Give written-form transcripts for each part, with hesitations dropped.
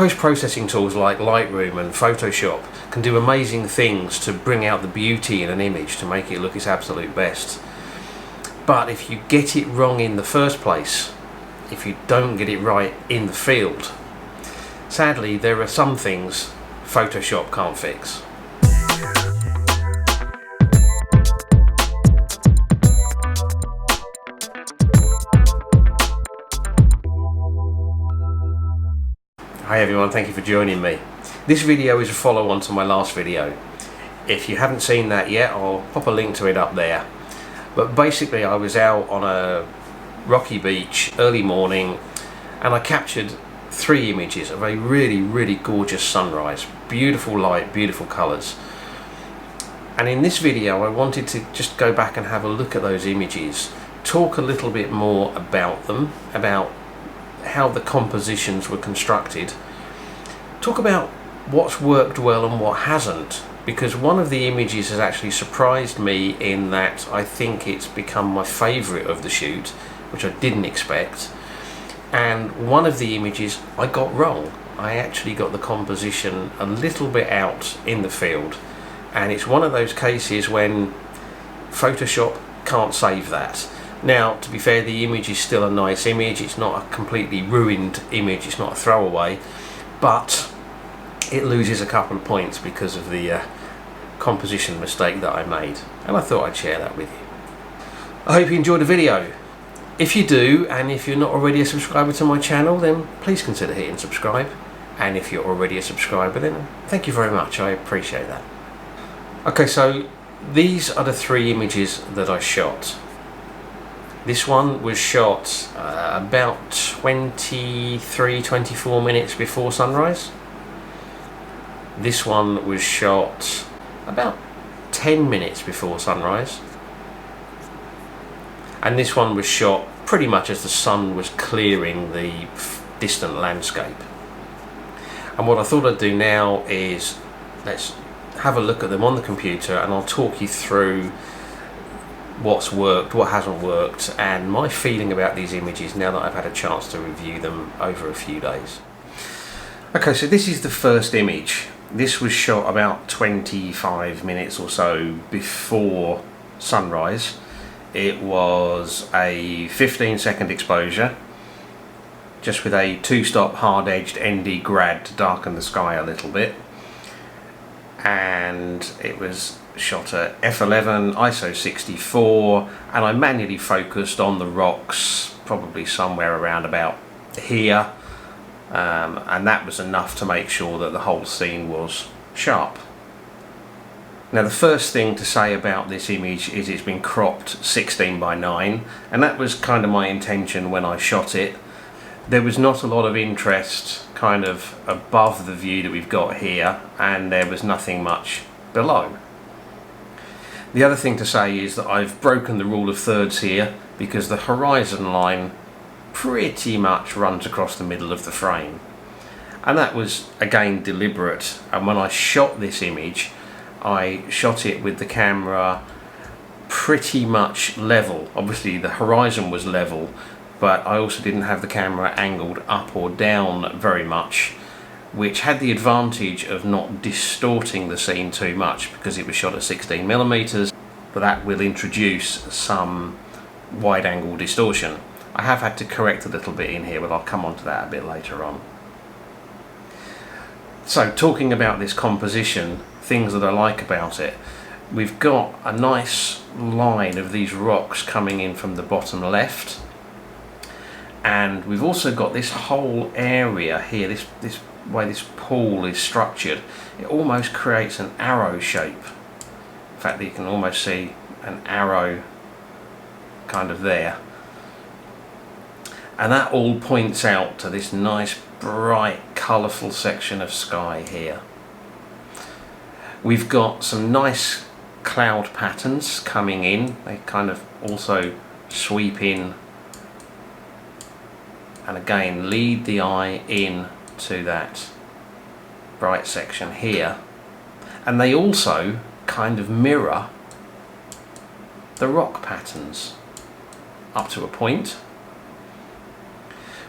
Post-processing tools like Lightroom and Photoshop can do amazing things to bring out the beauty in an image, to make it look its absolute best. But if you get it wrong in the first place, if you don't get it right in the field, sadly there are some things Photoshop can't fix. Hi everyone, thank you for joining me. This video is a follow-on to my last video. If you haven't seen that yet, I'll pop a link to it up there. But basically I was out on a rocky beach early morning and I captured 3 images of a really gorgeous sunrise. Beautiful light, beautiful colours. And in this video I wanted to just go back and have a look at those images, talk a little bit more about them, about how the compositions were constructed, talk about what's worked well and what hasn't, because one of the images has actually surprised me in that I think it's become my favourite of the shoot, which I didn't expect. And one of the images I got wrong. I actually got the composition a little bit out in the field, and it's one of those cases when Photoshop can't save that. Now, to be fair, the image is still a nice image. It's not a completely ruined image, it's not a throwaway, but it loses a couple of points because of the composition mistake that I made, and I thought I'd share that with you. I hope you enjoyed the video. If you do, and if you're not already a subscriber to my channel, then please consider hitting subscribe, and if you're already a subscriber, then thank you very much, I appreciate that. Okay, so these are the 3 images that I shot. This one was shot about 23-24 minutes before sunrise. This one was shot about 10 minutes before sunrise. And this one was shot pretty much as the sun was clearing the distant landscape. And what I thought I'd do now is let's have a look at them on the computer, and I'll talk you through what's worked, what hasn't worked, and my feeling about these images now that I've had a chance to review them over a few days. Okay, so this is the first image. This was shot about 25 minutes or so before sunrise. It was a 15-second exposure, just with a 2-stop hard-edged ND grad to darken the sky a little bit. And it was shot at f11, ISO 64, and I manually focused on the rocks, probably somewhere around about here, and that was enough to make sure that the whole scene was sharp. Now, the first thing to say about this image is it's been cropped 16:9, and that was kind of my intention when I shot it. There was not a lot of interest kind of above the view that we've got here, and there was nothing much below. The other thing to say is that I've broken the rule of thirds here, because the horizon line pretty much runs across the middle of the frame, and that was again deliberate. And when I shot this image, I shot it with the camera pretty much level. Obviously the horizon was level, but I also didn't have the camera angled up or down very much, which had the advantage of not distorting the scene too much because it was shot at 16mm, but that will introduce some wide angle distortion. I have had to correct a little bit in here, but I'll come on to that a bit later on. So, talking about this composition, things that I like about it, we've got a nice line of these rocks coming in from the bottom left, and we've also got this whole area here, this way this pool is structured. It almost creates an arrow shape. In fact, you can almost see an arrow kind of there, and that all points out to this nice bright colourful section of sky here. We've got some nice cloud patterns coming in. They kind of also sweep in and again lead the eye in to that bright section here, and they also kind of mirror the rock patterns up to a point.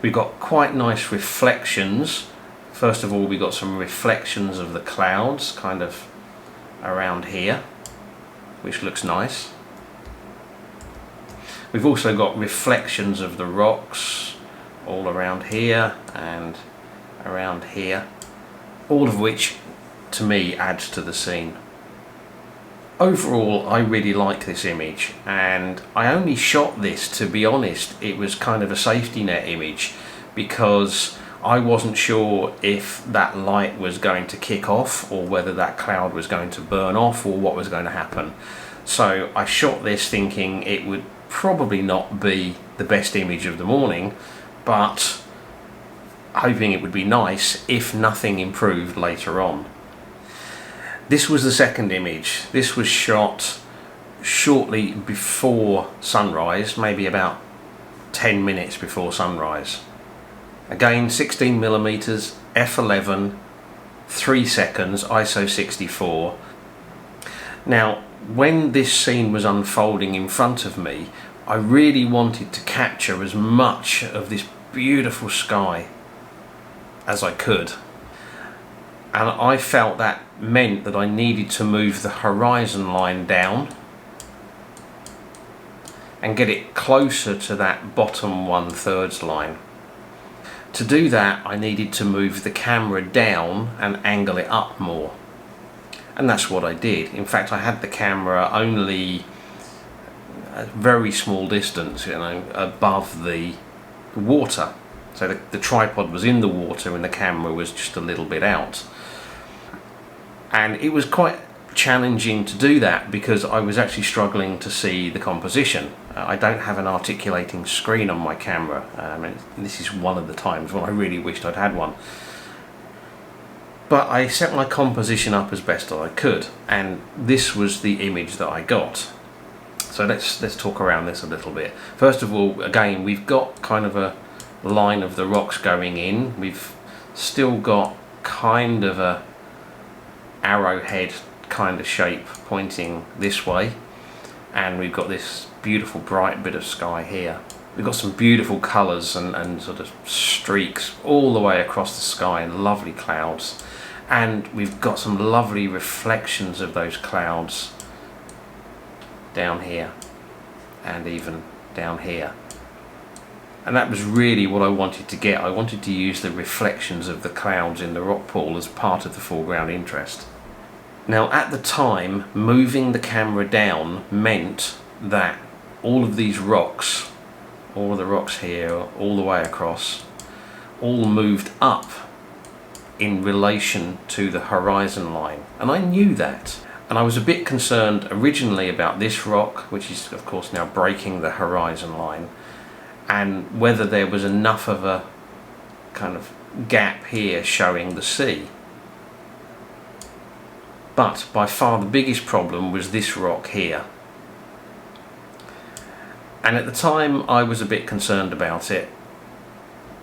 We've got quite nice reflections First of all, we got some reflections of the clouds kind of around here, which looks nice. We've also got reflections of the rocks all around here and around here, all of which to me adds to the scene. Overall, I really like this image, and I only shot this, to be honest, it was kind of a safety net image, because I wasn't sure if that light was going to kick off or whether that cloud was going to burn off or what was going to happen. So I shot this thinking it would probably not be the best image of the morning, but hoping it would be nice if nothing improved later on. This was the second image. This was shot shortly before sunrise, maybe about 10 minutes before sunrise. Again, 16mm, f11, 3 seconds, ISO 64. Now, when this scene was unfolding in front of me, I really wanted to capture as much of this beautiful sky as I could. And I felt that meant that I needed to move the horizon line down and get it closer to that bottom 1/3 line. To do that, I needed to move the camera down and angle it up more. And that's what I did. In fact, I had the camera only a very small distance, above the water. So the tripod was in the water and the camera was just a little bit out. And it was quite challenging to do that because I was actually struggling to see the composition. I don't have an articulating screen on my camera, and this is one of the times when I really wished I'd had one. But I set my composition up as best as I could, and this was the image that I got. So let's talk around this a little bit. First of all, again, we've got kind of a line of the rocks going in. We've still got kind of a arrowhead kind of shape pointing this way, and we've got this beautiful bright bit of sky here. We've got some beautiful colours and sort of streaks all the way across the sky and lovely clouds, and we've got some lovely reflections of those clouds down here and even down here. And that was really what I wanted to get. I wanted to use the reflections of the clouds in the rock pool as part of the foreground interest. Now, at the time, moving the camera down meant that all of these rocks, all of the rocks here, all the way across, all moved up in relation to the horizon line. And I knew that. And I was a bit concerned originally about this rock, which is of course now breaking the horizon line, and whether there was enough of a kind of gap here showing the sea. But by far the biggest problem was this rock here. And at the time I was a bit concerned about it,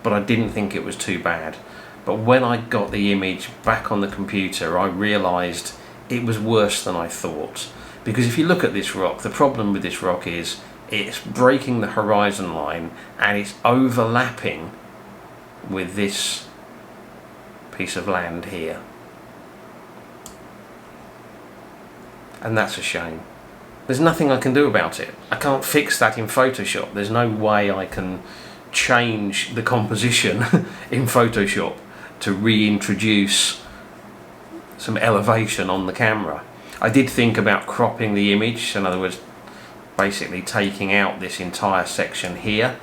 but I didn't think it was too bad. But when I got the image back on the computer, I realised it was worse than I thought. Because if you look at this rock, the problem with this rock is it's breaking the horizon line and it's overlapping with this piece of land here. And that's a shame. There's nothing I can do about it. I can't fix that in Photoshop. There's no way I can change the composition in Photoshop to reintroduce some elevation on the camera. I did think about cropping the image, in other words basically taking out this entire section here,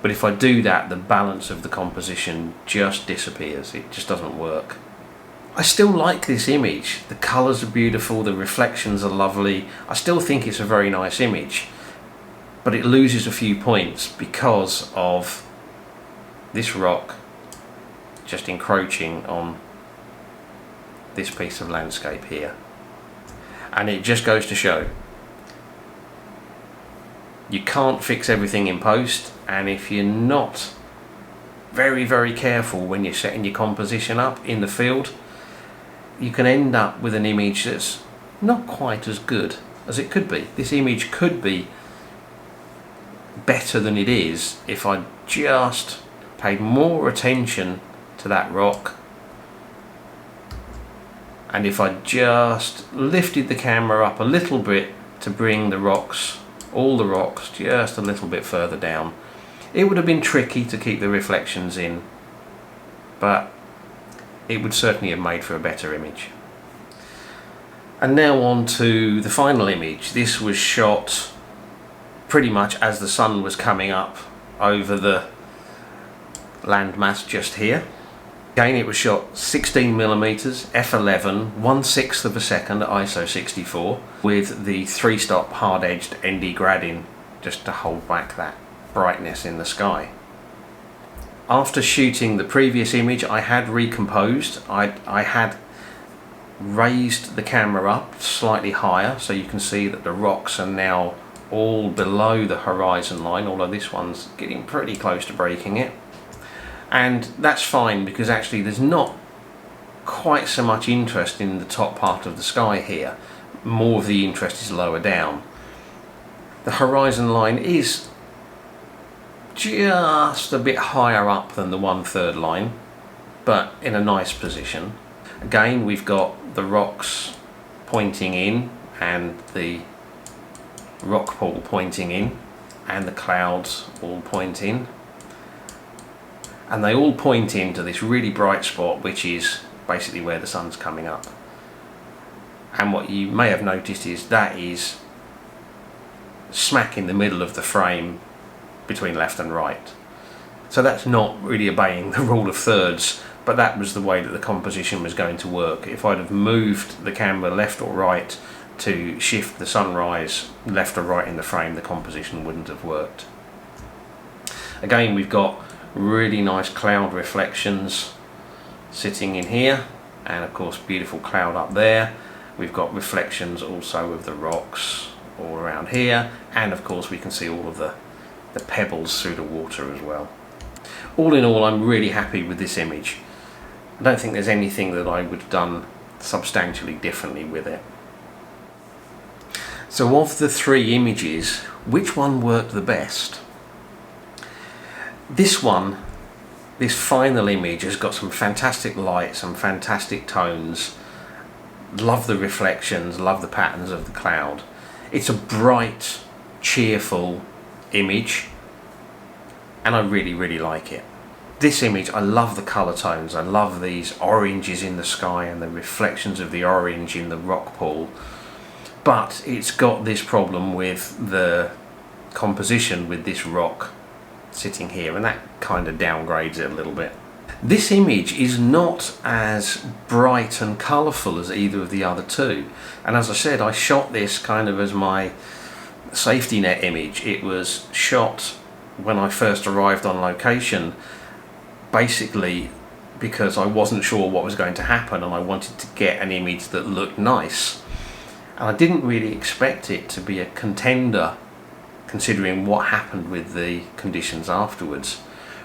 but if I do that, the balance of the composition just disappears. It just doesn't work. I still like this image. The colours are beautiful, the reflections are lovely. I still think it's a very nice image, but it loses a few points because of this rock just encroaching on this piece of landscape here. And it just goes to show you can't fix everything in post, and if you're not very, very careful when you're setting your composition up in the field, you can end up with an image that's not quite as good as it could be. This image could be better than it is if I just paid more attention to that rock and if I just lifted the camera up a little bit to bring the rocks, all the rocks, just a little bit further down, it would have been tricky to keep the reflections in, but it would certainly have made for a better image. And now on to the final image. This was shot pretty much as the sun was coming up over the landmass just here. Again, it was shot 16mm f11, 1/6 of a second at ISO 64 with the 3-stop hard-edged ND Gradin just to hold back that brightness in the sky. After shooting the previous image, I had recomposed. I had raised the camera up slightly higher so you can see that the rocks are now all below the horizon line, although this one's getting pretty close to breaking it. And that's fine because actually there's not quite so much interest in the top part of the sky here. More of the interest is lower down. The horizon line is just a bit higher up than the 1/3 line, but in a nice position. Again, we've got the rocks pointing in and the rock pool pointing in and the clouds all point in. And they all point into this really bright spot, which is basically where the sun's coming up. And what you may have noticed is that is smack in the middle of the frame between left and right. So that's not really obeying the rule of thirds, but that was the way that the composition was going to work. If I'd have moved the camera left or right to shift the sunrise left or right in the frame, the composition wouldn't have worked. Again, we've got really nice cloud reflections sitting in here, and of course beautiful cloud up there. We've got reflections also of the rocks all around here, and of course we can see all of the pebbles through the water as well. All in all, I'm really happy with this image. I don't think there's anything that I would have done substantially differently with it. So of the 3 images, which one worked the best? This one, this final image, has got some fantastic light, some fantastic tones. Love the reflections, love the patterns of the cloud. It's a bright, cheerful image, and I really, really like it. This image, I love the colour tones. I love these oranges in the sky and the reflections of the orange in the rock pool. But it's got this problem with the composition with this rock sitting here, and that kind of downgrades it a little bit. This image is not as bright and colourful as either of the other 2, and as I said, I shot this kind of as my safety net image. It was shot when I first arrived on location, basically because I wasn't sure what was going to happen and I wanted to get an image that looked nice, and I didn't really expect it to be a contender considering what happened with the conditions afterwards.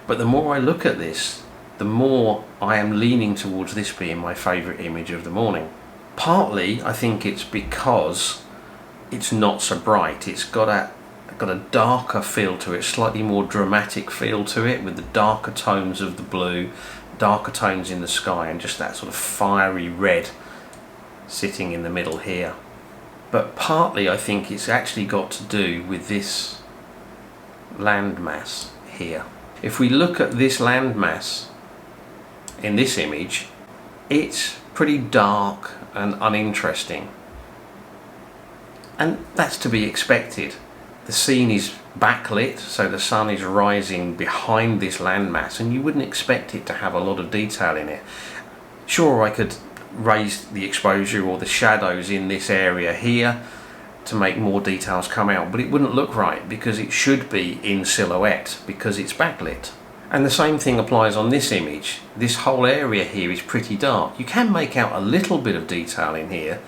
But the more I look at this, the more I am leaning towards this being my favourite image of the morning. Partly I think it's because it's not so bright. It's got a darker feel to it, slightly more dramatic feel to it, with the darker tones of the blue, darker tones in the sky, and just that sort of fiery red sitting in the middle here. But partly I think it's actually got to do with this landmass here. If we look at this landmass in this image, it's pretty dark and uninteresting, and that's to be expected. The scene is backlit, so the sun is rising behind this landmass, and you wouldn't expect it to have a lot of detail in it. Sure, I could raise the exposure or the shadows in this area here to make more details come out, but it wouldn't look right because it should be in silhouette because it's backlit. And the same thing applies on this image. This whole area here is pretty dark. You can make out a little bit of detail in here,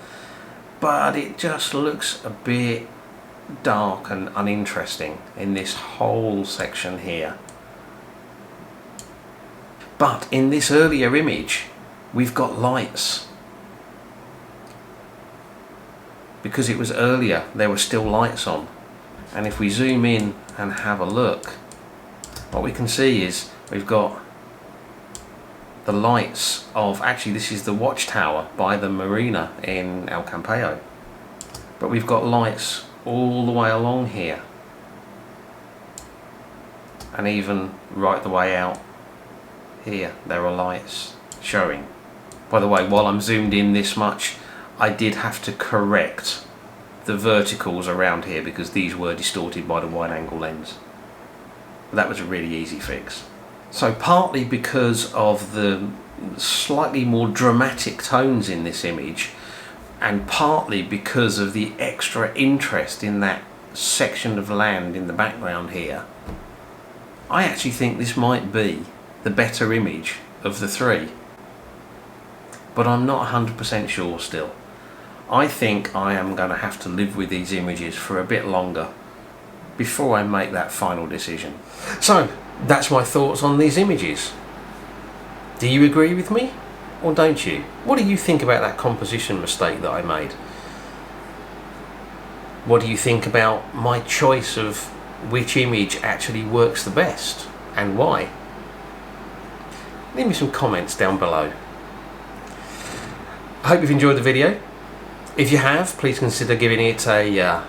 but it just looks a bit dark and uninteresting in this whole section here. But in this earlier image, we've got lights. Because it was earlier, there were still lights on. And if we zoom in and have a look, what we can see is we've got the lights of, actually this is the watchtower by the marina in El Campello, but we've got lights all the way along here and even right the way out here there are lights showing. By the way, while I'm zoomed in this much, I did have to correct the verticals around here because these were distorted by the wide angle lens. That was a really easy fix. So partly because of the slightly more dramatic tones in this image, and partly because of the extra interest in that section of land in the background here, I actually think this might be the better image of the three. But I'm not 100% sure still. I think I am going to have to live with these images for a bit longer before I make that final decision. So that's my thoughts on these images. Do you agree with me or don't you? What do you think about that composition mistake that I made? What do you think about my choice of which image actually works the best and why? Leave me some comments down below. I hope you've enjoyed the video. If you have, please consider giving it a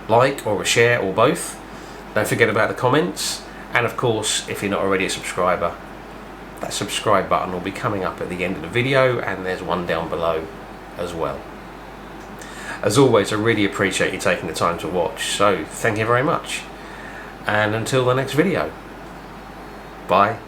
like or a share or both. Don't forget about the comments, and of course if you're not already a subscriber, that subscribe button will be coming up at the end of the video, and there's one down below as well. As always, I really appreciate you taking the time to watch, so thank you very much, and until the next video, bye.